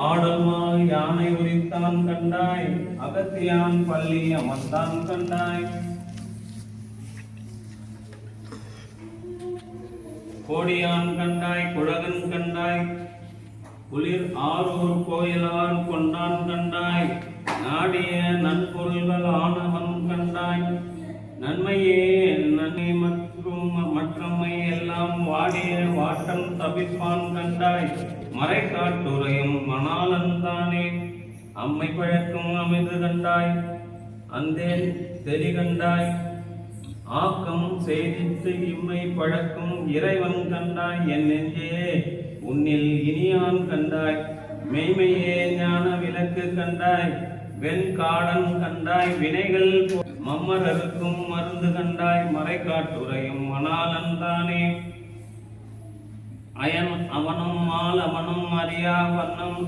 ஆடல்மாய் யானை உரித்தான் கண்டாய், அகத்தியான் பள்ளி அமர்ந்தான் கண்டாய். கோடியான் கண்டாய், குழகன் கண்டாய், குளிர் ஆரூர் கோயிலான் கொண்டான் கண்டாய். நாடிய நன்பொருள்கள் ஆனவன் கண்டாய். நன்மையே நன்மை மற்றும் மற்றம்மை எல்லாம் வாடிய வாட்டம் தவிப்பான் கண்டாய். மறை காட்டுரையும் மணாலந்தானே அம்மை பழக்கும் அமிர்து கண்டாய். அந்தேன் தெரி கண்டாய். ஆக்கம் செய்தித்து இம்மை பழக்கும் இறைவன் கண்டாய். என் நெஞ்சே உன்னில் இனியான் கண்டாய். மெய்மையே ஞான விளக்கு கண்டாய். வெண்காடன் கண்டாய். வினைகள் மம்மரருக்கும் மருந்து கண்டாய். மறை காட்டுரையும் மணாலந்தானே அயன் அவனும் மால் அவனும் அறியா வண்ணம்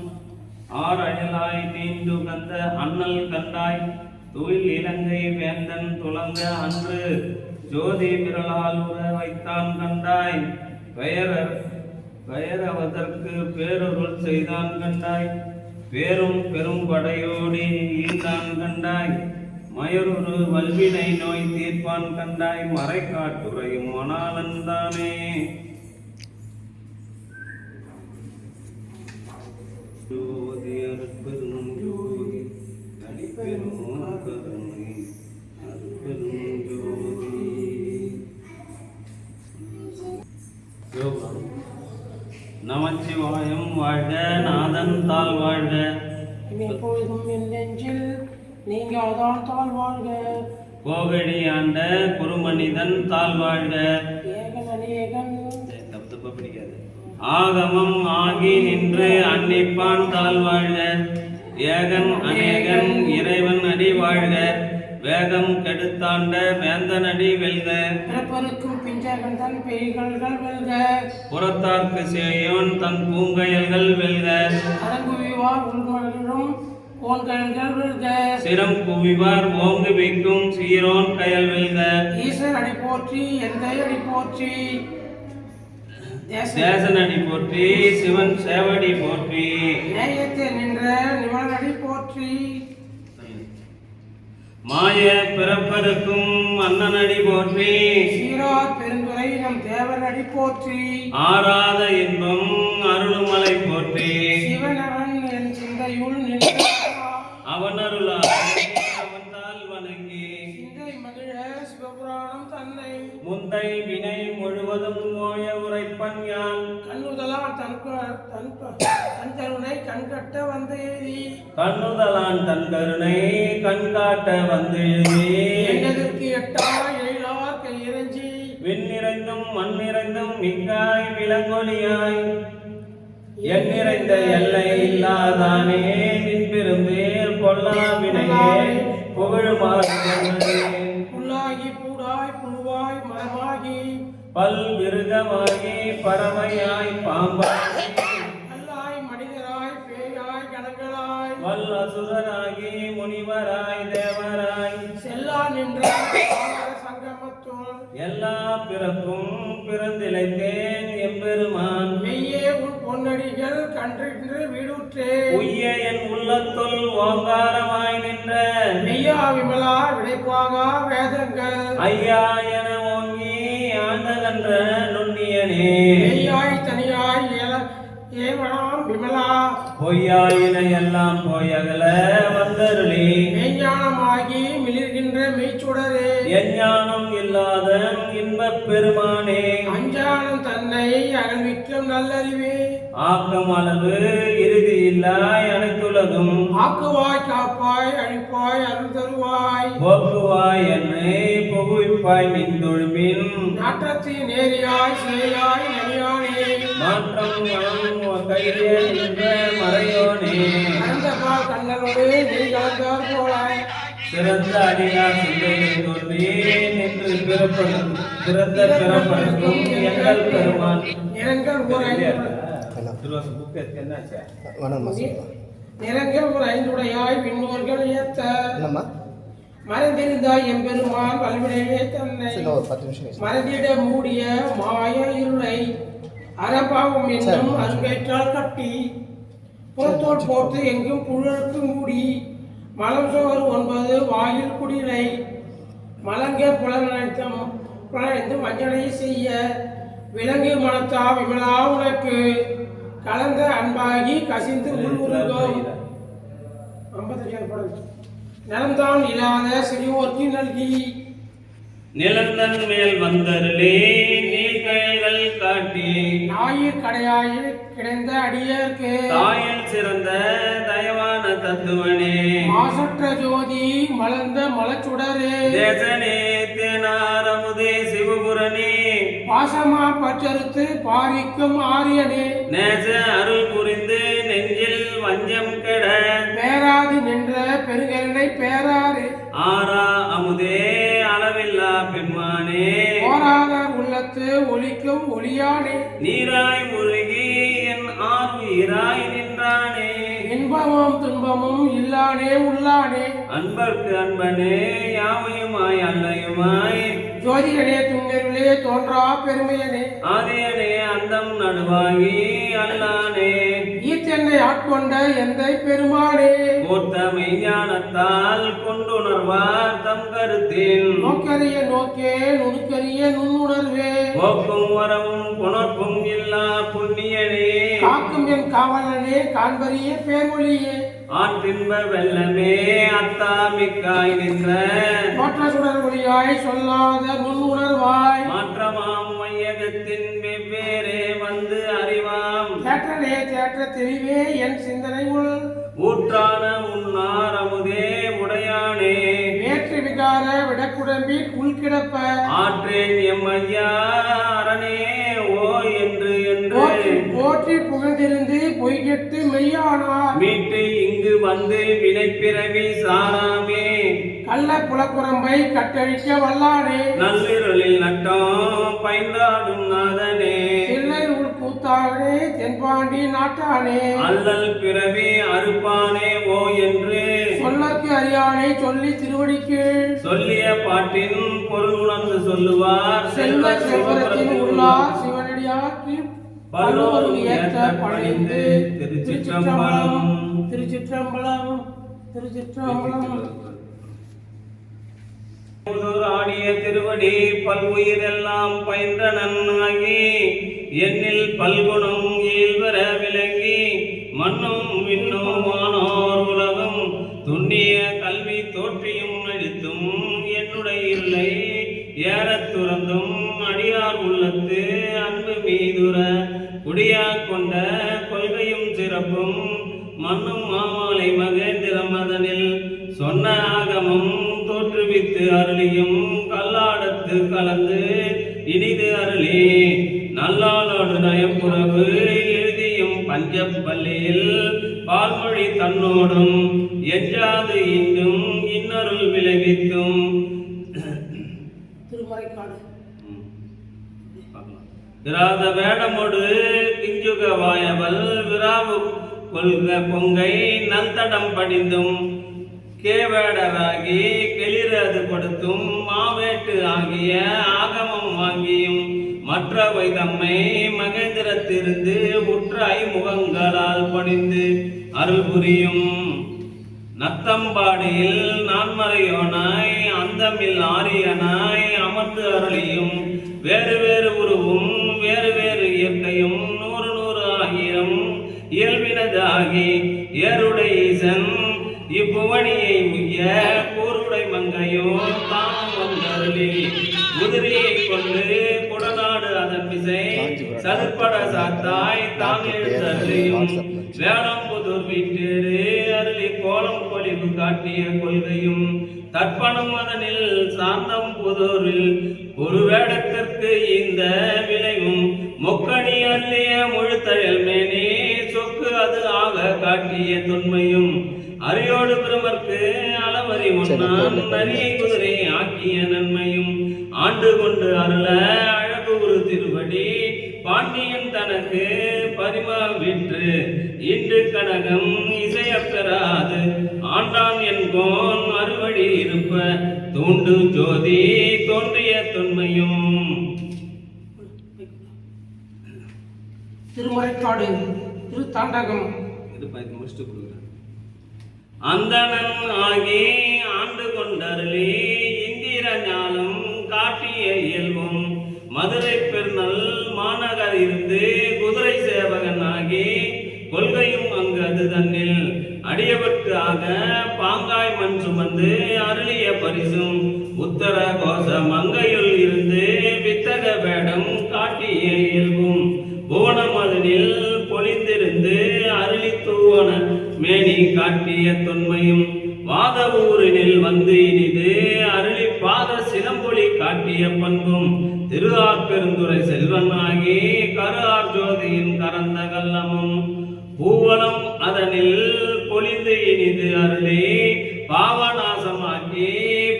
ஆரழலாய் நீண்டு கந்த அண்ணல் கண்டாய். துயில் இலங்கை வேந்தன் துளங்க அன்று ஜோதி விரலால் உற வைத்தான் கண்டாய். பெயரவதற்கு பேரொருள் செய்தான் கண்டாய். பேரும் பெரும் படையோடி ஈந்தான் கண்டாய். மயொரு வல்வினை நோய் தீர்ப்பான் கண்டாய். மறை காட்டுரையும் மணாலந்தானே ஜோதி அருட்பெரும் ஜோதி தனிப்பெரும் கருணை அருட்பெரும் ஜோதி. நமச்சிவாயம் வாழ்க, நாதன் தாழ் வாழ்க. எப்பொழுதும் என் நெஞ்சில் நீங்காதான் தாழ் வாழ்க. கோகழி ஆண்ட குருமனிதன் தாழ் வாழ்க. ஏகன் அநேகன் பிடிக்காது ஆகமம் ஆகி நின்று அன்னிப்பான் தாழ் வாழ்க. ஏகன் அநேகன் இறைவன் அடி வாழ்க. வேகம் கெடுத்தாண்ட வேந்தன் அடி வெல்க. பிறப்பருக்கும் பிஞ்சகன் தன் பெய்கள்கள் வெல்க. புறத்தார்க்கு சேயோன் தன் பூங்கயல்கள் வெல்க. அரங்குவிவார் உள்மகளும் ஓன்கயல்கள் வெல்க. சிரம் குவிவார் ஓங்கு வைக்கும் சீரோன் கயல் வெல்க. ஈசன் அடி போற்றி எந்தை அடி போற்றி. தேசன் அடி போற்றி சிவன் சேவடி போற்றி. நேயத்தில் நின்ற நிமலன் அடி போற்றி. மாய பிறப்பருக்கும் அண்ணன் அடி போற்றி. சீரார் பெருந்துரை நம் தேவர் அடி போற்றி. ஆராத இன்பம் அருளுமலை போற்றி. சிவனவன் என் சிந்தையுள் நின்ற அவன் அருளால் அவன்தால் வணங்கி சிந்தை மகிழ சிவபுராணம் தன்னை முந்தை வினை முழுவதும் ஓய உரைப்பன் யான். கண்ணுதலால் தன் கருணை கண்கட்ட வந்து எழுதி. கண்ணுதலான் தன் கருணை கண்காட்ட வந்து எழுதி. எண்ணதற்கு எட்டா எழிலார் கையிறஞ்சி. விண்ணிறைந்தும் மண்ணிறைந்தும் மிக்காய் விலங்கொலியாய். என் நிறைந்த எல்லை இல்லாதானே நின் பெரும்பேர் பொல்லா வினையே புகழுமாறு புல்லாகி பூடாய் புழுவாய் மரமாகி பல் விருகமாகி பறவையாய் பாம்பாகி கல்லாய் மனிதராய் பேயாய் கணங்களாய் வல் அசுரராகி முனிவராய் தேவராய் செல்லா நின்ற சங்கமத்துள் எல்லா பிறப்பும் பிறந்திழைத்தேன் எம்பெருமான். மெய்யே உன் பொன்னடிகள் கன்றின்று வீடுற்றே. உய்ய என் உள்ளத்துள் ஓங்காரமாய் நின்ற மெய்யா விமலா விடைப்பாகா வேதங்கள் ஐயா என ஓங்கி ஆண்டகன்ற நுண்ணியனே. மெய்யாய் தனியாய் ஏவனாம் விமலா பொய்யாயின எல்லாம் போயகல வந்தருளி. மெய்ஞானமாகி மிளிர்கின்ற மெய்ச்சுடரே. எஞ்ஞானம் இல்லாத இன்பப் பெருமானே. அஞ்ஞானம் தன்னை அகழ்விக்கும் நல்லறிவே. ஆக்கம் அளவு இறுதி இல்லாய் அனைத்துலகும். ஆக்குவாய் காப்பாய் அழிப்பாய் அருள் தருவாய். போக்குவாய் என்னை புகுவிப்பாய் நின்றொழுமின். நாற்றத்தின் நேரியாய் சேயாய் நனியானே. மாற்றம் மனம் கைதே நின்ற மறையோனே. கலந்தபால் கண்ணனோடு நீ கலந்தார் போலாய். சிறந்த அடியார் சிந்தையில் தோன்றி நின்று பிறந்த பிறப்பதற்கும் எங்கள் பெருமான். நிறங்கள் ஒரு நிறங்கள் ஒரு ஐந்துடையாய் விண்ணோர்கள் ஏத்த மறைந்திருந்தாய் எம்பெருமான் வல்வினையே தன்னை. மறந்திட மூடிய மாய இருளை அறபாவம் என்னும் அருங்கேற்றால் கட்டி புறத்தோல் போட்டு எங்கும் புழலுக்கு மூடி மலம் சோறு 9 வாயில் குடிலை மலங்க புலனழைத்து வஞ்சனை செய்ய விலங்கு மனத்தா விமலா உனக்கு கலந்த அன்பாகி கசிந்து உள்வுருகும் 55 நலம்தான் இல்லாத சிறியோர்க்கு நல்கி நிலந்தன் மேல் வந்தருளே நீழ்கைகள் காட்டி ஞாயிற் கடையாயில் கிடைந்த அடியேற்கு தாயில் சிறந்த தயவான தத்துவனே மாசற்ற ஜோதி மலர்ந்த மலச்சுடரே தேசனே தேனாரமுதே சிவபுரனே பாசமா பற்றறுத்து பாரிக்கும் ஆரியனே நேச அருள் புரிந்து நெஞ்சில் வஞ்சம் கெட பேராது நின்ற பெருங்கருணை பேராறு ஆரா அமுதே அளவில்லா பெண்மானே போராதார் உள்ளத்து ஒலிக்கும் ஒளியானே நீராய் முழுகி என் ஆர்வீராய் நின்றானே இன்பமும் துன்பமும் இல்லானே உள்ளானே அன்பர்க்கு அன்பனே யாவையுமாய் அல்லையுமாய் ஜோதிகனே துங்கருளே தோன்றா பெருமையனே ஆதியனே அந்தம் நடுவாகி அல்லானே ஈத்தென்னை ஆட்கொண்ட எந்தை பெருமானே கூர்த்த மெய்ஞானத்தால் கொண்டுணர்வார் தம் கருத்தில் நோக்கரிய நோக்கே நுணுக்கரிய நுண்ணுணர்வே போக்கும் வரவும் புணர்ப்பும் இல்லா புண்ணியனே காக்கும் என் காவலனே காண்பரிய பேர்மொழியே ஆற்றின்ப வெள்ளமே அத்தாமிக்காய் நின்ற தோற்ற சுடர் ஒளியாய் சொல்லாத நுண்ணுணர்வாய் மாற்றமாம் மையகத்தின் வெவ்வேறே வந்து அறிவாம் தேற்றனே தேற்ற தெளிவே என் சிந்தனை உள் ஊற்றான உன்னார் அமுதே உடையானே வேற்று விகார விடக்குடம்பில் உள்கிடப்ப ஆற்றேன் எம்மையா அரணே ஓ என்று போற்றி புகழ்ந்திருந்து பொய்கெட்டு மெய்யானார் மீட்டு இங்கு வந்து வினைப்பிறவி சாராமே கள்ள புலக்குரம்பை கட்டழிக்க வல்லானே நள்ளிருளில் நட்டம் பைந்தாடும் நாதனே தில்லை உள் கூத்தானே தென்பாண்டி நாட்டானே அல்லல் பிறவி அறுப்பானே ஓ என்று சொல்லற்கு அறியானை சொல்லி திருவடிக்கு சொல்லிய பாட்டின் பொருள் உணர்ந்து சொல்லுவார் செல்வ செல்வரத்தின் உள்ளார் சிவனடியாற்றி பல்லோரும் ஏற்ற பணிந்து திருச்சிற்றம்பலம் திருச்சிற்றம்பலம் திருச்சிற்றம்பலம் ஆடிய திருவடி பல்வுயிரெல்லாம் பயின்ற நன்னாகி எண்ணில் பல்குணம் ஈழ்வர விளங்கி மண்ணும் விண்ணும் வானோர் உலகம் துண்ணிய கல்வி தோற்றியும் நடித்தும் என்னுடைய இல்லை ஏறத் துறந்தும் அடியார் உள்ளத்து அன்பு மீதுர குடியா கொண்ட கொள்கையும் சிறப்பும் மண்ணும் மாமாலை மகேந்திரம் அதனில் சொன்ன ஆகமும் தோற்றுவித்து அருளியும் கல்லாடத்து கலந்து இனிது அருளி நல்லாளோடு நயப்புறவு எழுதியும் பஞ்சப்பள்ளியில் பால்மொழி தன்னோடும் எஞ்சாது இன்னும் இன்னருள் விளைவித்தும் திருமறைக்காடு விராத வேடமோடு கிஞ்சுக வாயவல் விராவு கொள்க பொங்கை நல்தடம் படிந்தும் கேவேடராகி கெளிரது கொடுத்தும் மாவேட்டு ஆகிய ஆகமம் வாங்கியும் மற்றவை தம்மை மகேந்திரத்திருந்து உற்ற ஐமுகங்களால் பணிந்து அருள் புரியும் நத்தம்பாடியில் நான்மறையோனாய் அந்தமில் ஆரியனாய் அமர்ந்து அருளியும் வேறு வேறு உருவும் வேறு வேறு இயற்கையும் 100 ஆயிரம் இயல்பினதாகி ஏருடை ஈசன் இப்புவனியை உய்ய கூருடை மங்கையோ தாம் வந்தருளி குதிரையை கொண்டு குடநாடு அதன் விசை சதுப்பட சாத்தாய் தான் எழுந்தருளியும் வேளம்புதூர் வீட்டேறு அருளி கோலம் பொலிவு காட்டிய கொள்கையும் தர்ப்பணம் அதனில் சாந்தம் புதூரில் ஒரு வேடத்திற்கு இந்த விளைவும் மொக்கணி அள்ளிய முழுத்தழல் மேனே சொக்கு அது ஆக காட்டிய தொன்மையும் அரியோடு பிரமர்க்கு அளவறி உண்ணான் நரியை குதிரை ஆக்கிய நன்மையும் ஆண்டு கொண்டு அருள அழகு ஒரு திருவடி பாண்டியன் தனக்கு பரிமா விற்று இன்று கனகம் இசையப்பெறாது ஆண்டான் என்போன் மறுவழி இருப்ப தூண்டு ஜோதி தோன்றிய தொன்மையும் திருமறைக்காடு திருத்தாண்டகம் முடிச்சுட்டு கொடுக்குறேன். அந்தணன் ஆகி ஆண்டு கொண்டருளி இந்திர ஞானம் காட்டிய இயல்பும் மதுரை பெருநல் மாநகர் இருந்து குதிரை சேவகன் ஆகி கொள்கையும் அங்கு அது தன்னில் அடியவர்க்கு ஆக பாங்காய் மண் சுமந்து அருளிய பரிசும் உத்தர கோஷ மங்கையுள் இருந்து வித்தக வேடம் காட்டிய இயல்பும் புவனம் அதனில் பொழிந்திருந்து அருளி தூவன மேனி காட்டிய தொன்மையும் வாத ஊரினில் வந்து இனிது அருளி பாத சிலம்பொலி காட்டிய பண்பும் திருஆர்பெருந்துறை செல்வன் ஆகி கருஆர் ஜோதியின் கரந்த கல்லமும் பூவனம் அதனில் பொழிந்து இனிது அருளி பாவநாசமாக்கி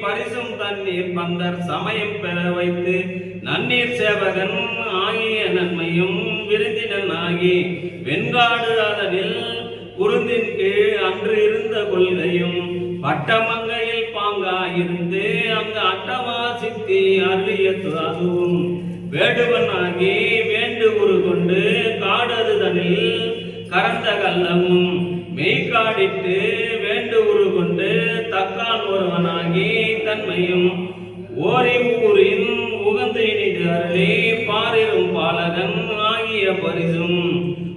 பரிசும் தண்ணீர் பந்தர் சமயம் பெற வைத்து நன்னீர் சேவகன் ஆகிய நன்மையும் விருந்தினன் ஆகி வெண்காடு அதனில் குருந்தின் கீழ் அன்று இருந்த கொள்கையும் பட்டமங்கையில் பாங்காயிருந்து அங்கு அட்டமா சித்தி அருளியது அதுவும் வேடுவன் ஆகி வேண்டு உரு கொண்டு காடது தனில் கரந்த கல்லமும் மெய்காடிட்டு வேண்டு உரு கொண்டு தக்கான் ஒருவனாகி தன்மையும் ஓரி ஊரின் உகந்து இனிது அருளி பாரிரும் பாலகன் ஆகிய பரிசும்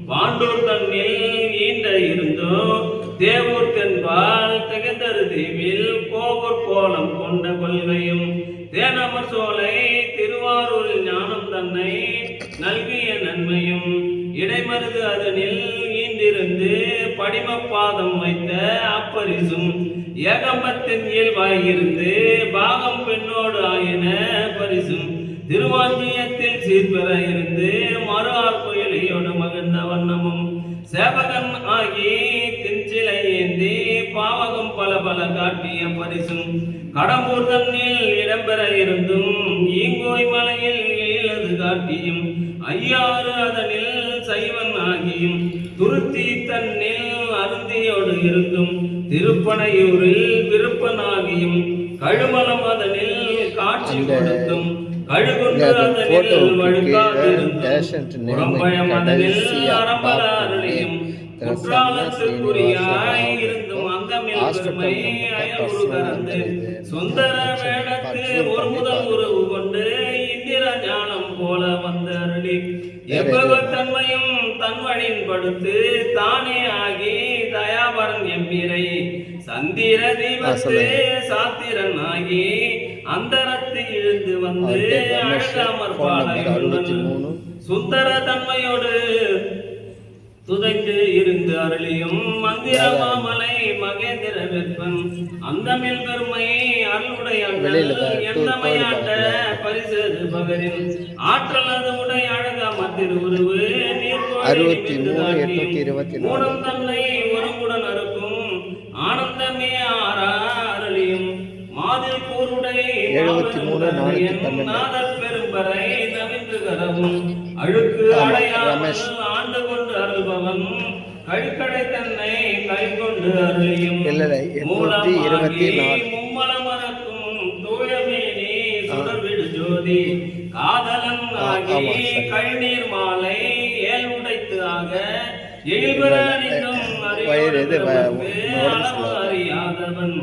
பாண்டூர் தன்னில் ஈண்ட இருந்தோ தேவூர் தென்பால் திகழ்ந்தரு தீவில் கோவூர் கோலம் கொண்ட கொள்கையும் தேனமர் சோலை திருவாரூரில் ஞானம் தன்னை நல்கிய நன்மையும் இடைமருது அதனில் ஈண்டிருந்து படிமப்பாதம் வைத்த அப்பரிசும் ஏகம்பத்தின் இயல்பாயிருந்து பாகம் பெண்ணோடு ஆயின பரிசும் திருவாஞ்சியத்தில் சீர்பெற இருந்து மறு ஆர்கொயிலையோடு மகிழ்ந்த வண்ணமும் சேவகன் ஆகி தின்சிலை ஏந்தி பாவகம் பல பல காட்டிய பரிசும் கடம்பூர் தன்னில் இடம்பெற இருந்தும் ஈங்கோய் மலையில் எழிலது காட்டியும் ஐயாறு அதனில் சைவன் ஆகியும் துருத்தி தன்னில் அருந்தியோடு இருந்தும் திருப்பனையூரில் விருப்பனாகியும் கழுமலம் அதனில் காட்சி கொடுத்தும் கழுகுன்று அதனில் வழுக்காதிருந்தும் புறம்பழம் அதனில் அரம்பல அருளியும் குற்றாலத்துக்குரியாய் இருந்தும் அந்தமில் பெருமை அயலுரு கறந்து சுந்தர வேடத்து ஒரு முதல் உறவு கொண்டு இந்திர ஞானம் போல வந்த அருளி எவ்வளவு தன்மையும் தன்வழின் படுத்து தானே ஆகி தயாபரன் எம்பிரை சந்திர தீபத்து சாத்திரன் ஆகி அந்தரத்து இழுந்து வந்து அழகாமற் பாலையுடன் சுந்தர தன்மையோடு துதைந்து இருந்து அருளியும் மந்திர மாமலை மகேந்திர வெப்பன் அந்தமில் பெருமை அருளுடைய எந்தமையாட்ட பரிசு பகரின் ஆற்றல் அது உடை அழகா மத்திரு உருவு மூலம் தன்னை ஒருங்குடன் அறுக்கும் ஆனந்தமே ஆரா அருளியும் மாதில் கூருடை நாதர் பெரும்பறை நவிந்து கரவும் அழுக்கு அடையாமல் ஆண்டு கொண்டு அருள்பவன் கழிக்கடை தன்னை கை கொண்டு அருளியும் மும்மலமரக்கும் தூயமேனி சுடர்விடு ஜோதி காதலன் ஆகி கழுநீர் மாலை ஏல் உடைத்து ஆக எயில்பெறனின்றும் அறியாதவன்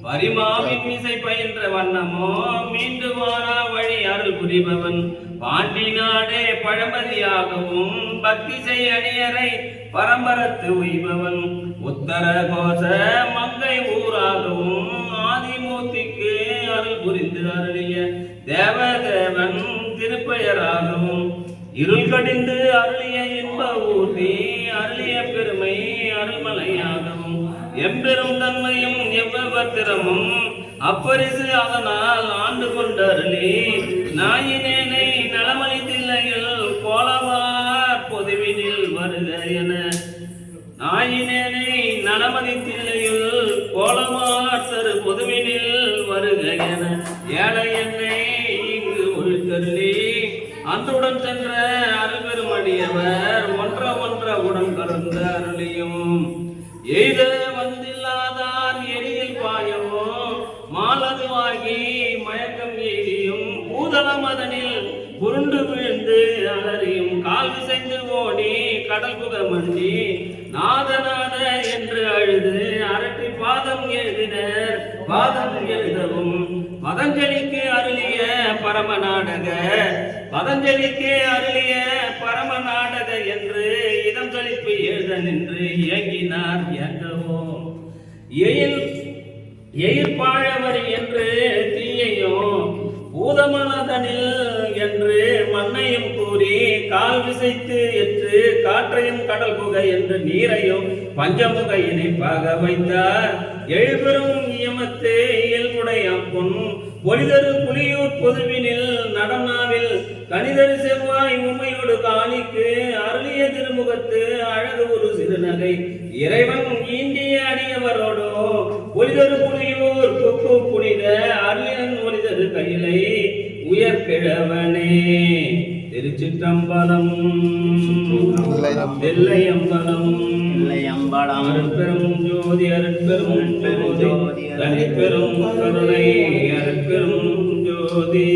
பரிமாவின் இசை பயின்ற வண்ணமோ மீண்டு வாரா வழி அருள் புரிபவன் பாண்டி நாடே பழமதியாகவும் பக்தி செய் அடியரை பரம்பரத்து உய்பவன் உத்தர கோஷ மங்கை ஊராகவும் ஆதிமூர்த்திக்கு அருள் புரிந்து அருளிய தேவதேவன் திருப்பெயராகவும் இருள் கடிந்து அருளிய இன்ப ஊர்தி அருளிய பெருமை அருள்மலையாகவும் எம்பெரும் தன்மையும் எவ்வத்திரமும் அப்பரிசு அதனால் ஆண்டு கொண்டருளி நாயினேனை நலமளித்தில்லையில் கோலவார் பொதுவினில் வருக என நாயினேனை நலமளித்தில்லையில் கோலவார் தரு பொதுவினில் வருக என ஏழை என்னை இங்கு ஒழுத்தருளி அன்றுடன் சென்ற அருள்பெருமடியவர் ஒன்ற உடன் கலந்த அருளியும் எய்த வந்தில்லாதார் எரியில் பாயவோ மாலதுவாகி மயக்கம் எய்தியும் பூதளம் அதனில் புருண்டு விழுந்து அலறியும் கால் விசைந்து ஓடி கடல் புக மண்டி நாதநாத அழுது அரற்றி பாதம் எழுதினர். பாதம் எழுதவும் பதஞ்சலிக்கு அருளிய பரமநாடக என்று இதம் கழிப்பு எழுத நின்று இயங்கினார். இயங்கவோ எயிர்பாழவர் என்று தீயையும் பூதமனதனில் என்று மண்ணையும் கூறி கால் விசைத்து எற்று காற்றையும் கடல் புகை என்று நீரையும் பஞ்சமுக இணைப்பாக வைத்தார். எழுபெரும் இயமத்து இயல்புடைய பொன் ஒளிதரு புலியூர் பொதுவினில் நடனாவில் கனிதரு செவ்வாய் உமையோடு காணிக்கு அருளிய திருமுகத்து அழகு ஒரு சிறுநகை இறைவன் ஈண்டிய அடியவரோடோ ஒளிதரு புலியூர் கொக்கு புனித அருளியன் ஒளிதரு கையிலை உயர்கிழவனே. திருச்சிற்றம்பலம். தில்லையம்பலம். அருட்பெரும் ஜோதி அருட்பெரும் ஜோதி தனிப்பெரும் கருணை அருட்பெரும் ஜோதி.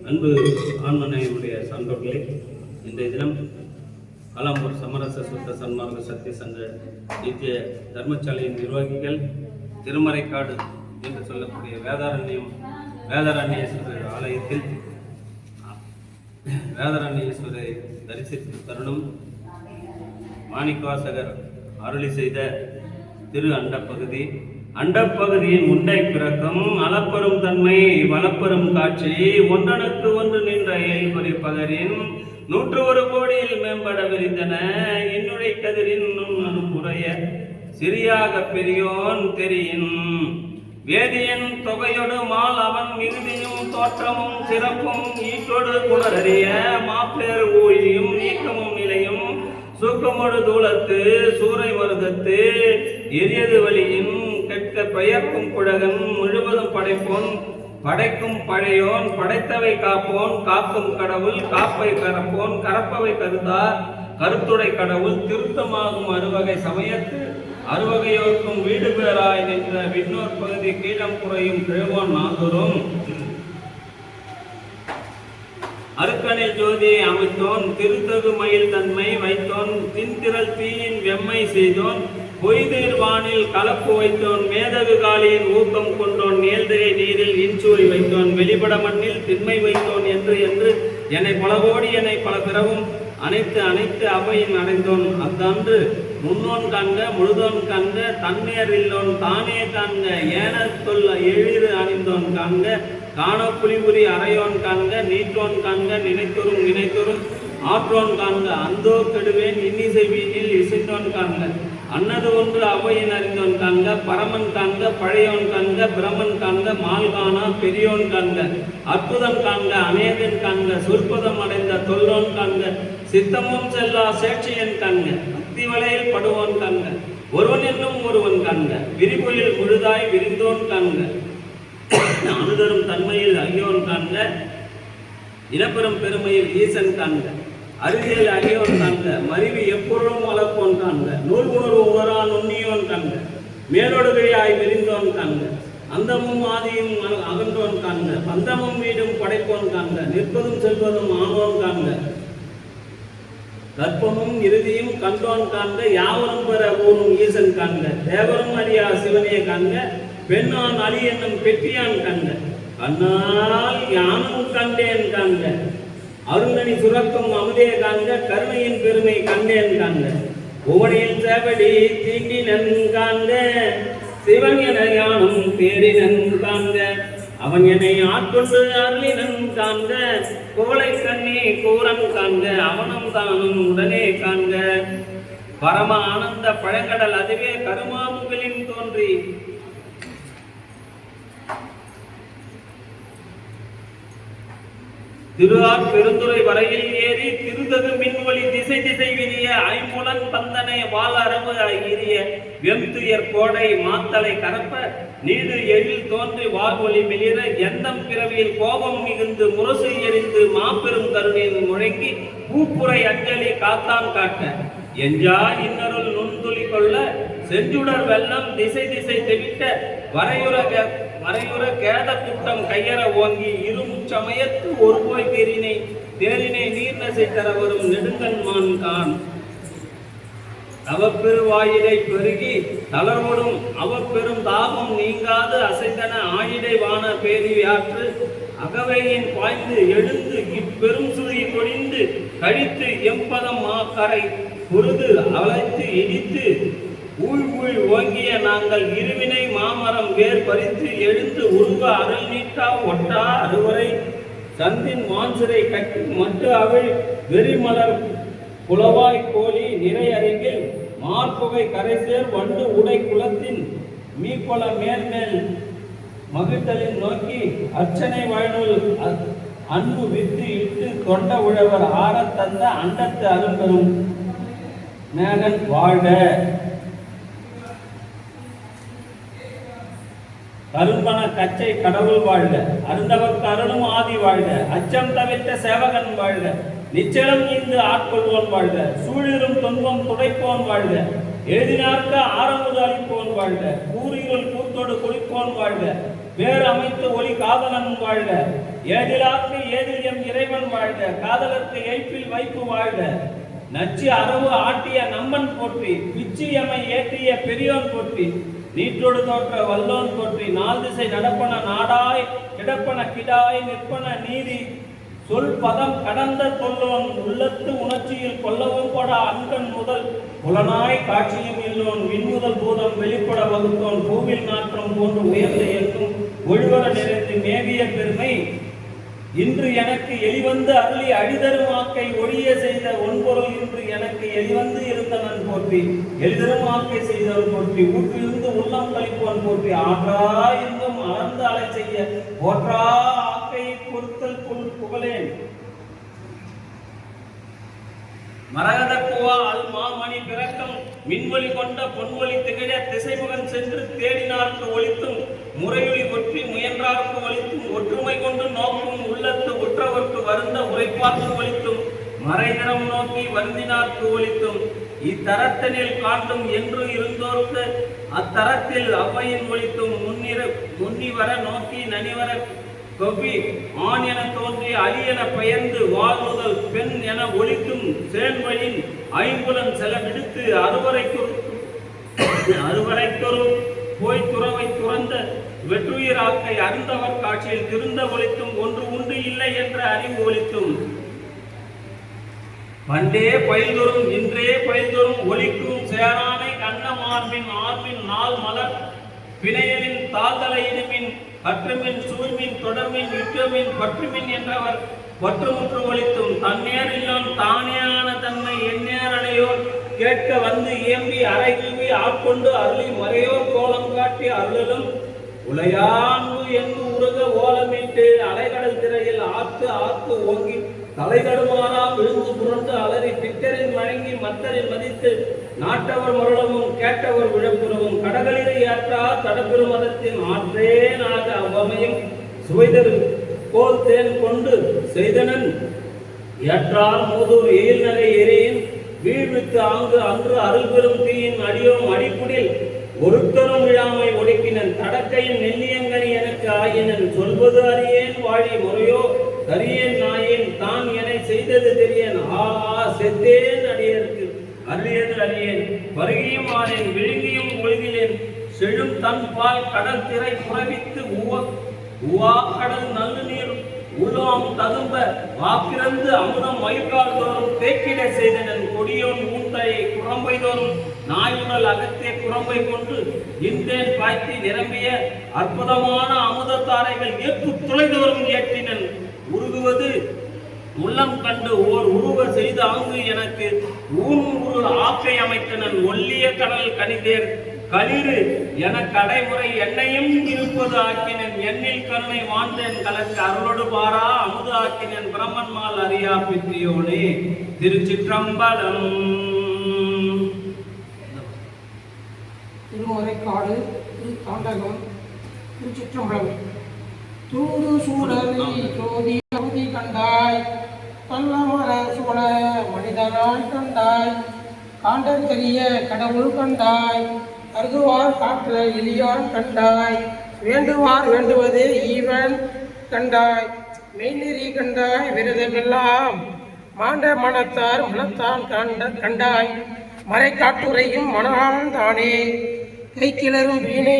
அன்பு ஆன்மனையுடைய சான்றோர்களே, இன்றைய தினம் காலாம்பூர் சமரச சுத்த சன்மார்க்க சத்திய சங்க நித்திய தர்மசாலையின் நிர்வாகிகள் திருமறைக்காடு என்று சொல்லக்கூடிய வேதாரண்யேஸ்வரர் ஆலயத்தில் வேதாரண்யேஸ்வரை தரிசித்த தருணம் மாணிக்கவாசகர் அருளி செய்த திரு அண்டப்பகுதியின் உண்டை பிறக்கம் அளப்பெரும் தன்மை வளப்பெரும் காட்சி ஒன்றனுக்கு ஒன்று நின்ற ஏழ்பொறி பகரின் 101 கோடியில் மேம்பட விரிந்தன. என்னுடைய கதிரின் நுண்ணுறைய சிறியாக பெரியோன் தெரியின் வேதியன் தொகையொடு மால் அவன் மிகுதியும் தோற்றமும் சிறப்பும் ஈட்டொடு குணரறிய மாப்பேர் ஊழியும் நீக்கமும் நிலையும் சூக்கமொடு தூளத்து சூறை மருதத்து எரியது வழியின் கெட்ட பெயர்க்கும் குழகன் முழுவதும் படைப்போன் படைக்கும் பழையோன் படைத்தவை காப்போன் காக்கும் கடவுள் காப்பை கரப்போன் கரப்பவை கருதார் கருத்துடை கடவுள் திருத்தமாகும் அறுவகை சமயத்து அறுவகையோர்க்கும் வீடு பேராய் நின்ற விண்ணோர் பகுதி கீழம் குறையும் கிழவோன் நாதரும் அருக்கனில் ஜோதியை அமைத்தோன் திருத்தகு மயில் தன்மை வைத்தோன் தின்திரல் தீயின் வெம்மை செய்தோன் பொய்தீர் வானில் கலப்பு வைத்தோன் மேதகு காலியின் ஊக்கம் கொண்டோன் நேர்திரை நீரில் இன்சூரி வைத்தோன் வெளிப்பட மண்ணில் திண்மை வைத்தோன் என்று என்னை பலகோடி என்னை பல பிறவும் அனைத்து அவையின் அடைந்தோன் அத்தன்று முன்னோன் காண்க முழுதோன் காண்க தன்னேறில்லோன் தானே காண்க ஏன தொல்ல எழிறு அணிந்தோன் காண்க காண புலிபுரி அறையோன் காண்க நீற்றோன் காண்க நினைத்தொரும் ஆற்றோன் காண்க அந்தோ கெடுவேன் இன்னிசை வீணில் இசைந்தோன் காண்க அன்னது ஒன்று அவையின் அறிந்தோன் காண்க பரமன் காண்க பழையோன் காண்க பிரமன் காண்க மால் காணா பெரியோன் காண்க அற்புதம் காண்க அநேகன் காண்க சொற்பதம் அடைந்த தொல்லோன் காண்க சித்தமும் செல்லா சேட்சியன் காண்க அத்திவலையில் படுவோன் காண்க ஒருவன் என்னும் ஒருவன் காண்க விரிபொழில் முழுதாய் விரிந்தோன் காண்க அணுதரும் தன்மையில் ஐயோன் காண்க இனப்பெரும் பெருமையில் ஈசன் காண்க அறிவியல் அறியோன் காண்க மறிவு எப்பொருளும் வளர்ப்போன் காண்க நூல் உணர்வு உணரா நுண்ணியோன் காண்க மேலொடுகையாய் விரிந்தோன் காண்க அந்தமும் ஆதியும் அகன்றோன் காண்க பந்தமும் வீடும் படைப்போன் காண்க நிற்பதும் செல்வதும் ஆனோன் காண்க கற்பமும் இறுதியும் கண்டோன் காண்க யாவரும் பெற ஊனும் ஈசன் காண்க தேவரும் அறியா சிவனே காண்க பெண்ணான் அலி என்னும் பெற்றியான் காண்க கண்ணால் யானும் கண்டேன் காண்க அருங்கனி சுரக்கும் அமுதே காண்க கருணையின் பெருமை கண்டேன் காண்க உவனில் சேவடி தீண்டினன் காண்க சிவன் என யானும் தேடினன் காண்க அவன் என்னை ஆட்கொண்டு அருளினன் காண்க கோலை கண்ணி கூரன் காண்க அவனும் தானும் உடனே காண்க பரம ஆனந்த பழங்கடல் அதுவே கருமாமுகளின் தோன்றி திருஆர் பெருந்துறை வரையில் ஏறி திருதகு மின்வழி திசை விரிய ஐம்புலன் பந்தனை வாழறவு ஏறிய வெம்துயர் கோடை மாத்தலை கரப்ப நீடு எழில் தோன்றி வாழ்வொளி மிளிர எந்தம் பிறவியில் கோபம் மிகுந்து முரசு எரிந்து மாபெரும் கருணையின் முழங்கி பூப்புரை அஞ்சலி காத்தான் காட்ட எஞ்சா இன்னருள் நுண்துளி கொள்ள செஞ்சுடர் வெள்ளம் திசை தெவிட்ட வரையுற கேத கூட்டம் கையற ஓங்கி இரும் சமயத்து ஒரு போய் தேரினை நீர் நசை தர வரும் நெடுங்கண்மான் கான் தவப்பெருவாயிடை பெருகி தளர்வடும் அவப்பெரும் தாகம் நீங்காது அசைந்தன ஆயிடை வான பேரியாற்று அகவையின் பாய்ந்து எழுந்து இப்பெரும் சுழி கொடிந்து கழித்து எம்பதம் மாக்கரை பொருது அழைத்து இடித்து ஊழ் ஓங்கிய நாங்கள் இருவினை மாமரம் வேர் பறித்து எழுந்து உருவ அருள் நீட்டா ஒட்டா அறுவரை சந்தின் மான்சிறை கட்டி மட்டு அவிழ் வெறிமலர் புலவாய் கோழி நிறை அருகில் மார்புகை கரைசேர் வண்டு உடை குளத்தின் மீப்பொல மேல்மேல் மகிழ்தலின் நோக்கி அர்ச்சனை வயனுள் அன்பு வித்து இட்டு தொண்ட உழவர் ஆறத் தந்த அண்டத்து அரும்பெரும் மேகன் வாழ்க. கரும்பன கச்சை கடவுள் வாழ்க. அருந்தவர்க்கு அருளும் ஆதி வாழ்க. அச்சம் தவிர்த்த சேவகன் வாழ்க. நிச்சலம் இந்து ஆட்கொள்வோன் வாழ்க. சூழிலும் துன்பம் துடைப்போன் வாழ்க. எழுதினார்க்க ஆரம்புது அளிப்போன் வாழ்க. கூறியுள் கூத்தோடு குளிப்போன் வாழ்க. வேறு அமைத்து ஒளி காதலன் வாழ்க. ஏதிலார்க்கு ஏதில் எம் இறைவன் வாழ்க. காதலர்க்கு எய்ப்பில் வைப்பு வாழ்க. நச்சு அரவு ஆட்டிய நம்பன் போற்றி. பிச்சு எமை ஏற்றிய பெரியோன் போற்றி. நீற்றோடு தோற்ற வல்லோன் போற்றி. நாள் திசை நடப்பன நாடாய் கிடப்பன கிடாய் நிற்பன நீதி சொல் பதம் கடந்த தொல்லோன் உள்ளத்து உணர்ச்சியில் கொல்லவும் பட அன்கண் முதல் புலனாய் காட்சியும் இல்லோன் விண்முதல் பூதம் வெளிப்பட வகுத்தோன் பூவில் நாற்றம் போன்று உயர்ந்த ஏற்கும் ஒழிவர நிறைந்து மேவிய பெருமை இன்று எனக்கு எளிவந்து அருளி அழிதரும் ஆக்கை ஒழிய செய்த ஒன்பொருள் இன்று எனக்கு எளிவந்து இருந்தவன் போற்றி. எளிதரும் ஆக்கை செய்தவன் போற்றி. ஊற்றிலிருந்து உள்ளம் கழிப்பவன் போற்றி. ஆற்றா இருந்தும் அறந்து அலை செய்ய போற்றா ஆக்கையை பொறுத்தல் புகழேன். மரகத பூவா அல் மாமணி பிறக்கம் மின்வொலி கொண்ட பொன்வொலி திகழ திசைமுகன் சென்று தேடினார்க்கு ஒளித்தும் முறையொலி ஒற்றி முயன்றார்க்கு ஒளித்தும் ஒற்றுமை கொண்டு நோக்கும் உள்ளத்து உற்றவர்க்கு வருந்த உரைப்பார்க்கு ஒளித்தும் மறைநிறம் நோக்கி வருந்தினார்க்கு ஒளித்தும் இத்தரத்தனில் காட்டும் என்று இருந்தோர்க்கு அத்தரத்தில் அவ்வையின் ஒளித்தும் முன்னிவர நோக்கி நனிவர கொப்பி ஆண் என தோன்றி அலி என பெயர்ந்து வாழ் முதல் பெண் என ஒலிக்கும் சேன்வழின் ஐம்புலன் செல விடுத்து அறுவரைக்கொரு போய் துறவை துறந்த வெற்றுயிராக்கை அருந்தவர் காட்சியில் திருந்த ஒலித்தும் ஒன்று உண்டு இல்லை என்ற அறிவு ஒலித்தும் பண்டே பயில்தொரும் இன்றே பயில்தொரும் ஒலிக்கும் சேரானை கண்ண மார்பின் நாள் மலர் பிணையலின் தாழ்தலையினுமின் பற்றுமின் சூழ்மின் தொடர்மின் யுற்றமின் பற்றுமின் என்றவர் பற்றுமுற்று ஒழித்தும் தன்னேர் இல்லோன் தானேயான தன்மை எந்நேர் அடையோர் கேட்க வந்து இயம்பி அரைகிழ்வி ஆட்கொண்டு அருளி மறையோர் கோலம் காட்டி அருளும் உலையான்பு என்று உருக ஓலமிட்டு அலைகடல் திரையில் ஆத்து ஓங்கி தலைதடுமாறா விழுந்து புரண்டு அலறி பித்தரில் வழங்கி மத்தரில் மதித்து நாட்டவர் மருளமும் கேட்டவர் விழப்புறவும் கடகளில் ஏற்றா தடப்பெரு மதத்தின் ஆற்றேனாக அவ்வமையும் சுவைதரு கோல் தேன் கொண்டு செய்தனன் ஏற்றார் மூதூர் எயில் நகை எரியின் வீழ்வித்து ஆங்கு அன்று அருள் பெரும் தீயின் அடியோம் அடிக்குடில் ஒருத்தரும் விழாமை ஒடுக்கினன் தடக்கையின் நெல்லியங்கனி எனக்கு ஆயினன் சொல்வது அறியேன் வாழி முறையோ கரியேன் நாயேன் தான் என செய்தது தெரியன் ஆஹா செத்தேன் அடியருக்கு அருளியது அறியேன் வருகியும் ஆனேன் விழுங்கியும் ஒழுகினேன் செழும் தன் பால் கடல் திரை புறவித்து உவா கடல் நல்ல நீர் உள்ளோம் ததும்ப வாக்கிறந்து அமுதம் மயிர்கால் தோறும் தேக்கிட செய்தனன் கொடியோன் ஊந்தையை குரம்பை தோறும் நாயுடல் அகத்தே குரம்பை கொண்டு இந்தேன் பாய்த்தி நிரம்பிய அற்புதமான அமுதத்தாரைகள் ஏற்று துளைதோறும் ஏற்றினன் உருகுவது உள்ளம் கண்டு ஓர் உருவ செய்து ஆங்கு எனக்கு ஊன் ஆக்கை அமைத்தனன் ஒல்லிய கடல் கனிதேர் களிறு என கடைமுறை என்னையும் இருப்பது ஆக்கினன் எண்ணில் கருணை வாழ்ந்தேன் கலக்கு அருளோடு பாரா அமுது ஆக்கினன் பிரம்மன்மால் அறியா பித்தியோனே. திருச்சிற்றம்பலம். திருமறைக்காடு தாண்டகம் திருச்சிற்றம்பலம். தூது சூடரை ஜோதி அவதி கண்டாய் கள்ளமர சூழ மனிதனாய் கண்டாய் காண்டல் தெரிய கடவுள் கண்டாய் அருதுவார் காற்ற எளியான் கண்டாய் வேண்டுவார் வேண்டுவதே ஈவன் கண்டாய் மெய்நெறி கண்டாய் விரதமெல்லாம் மாண்ட மனத்தார் மனத்தான் கண்டாய் மறை காட்டுரையும் மணாளன் தானே கை கிளறும் வீணை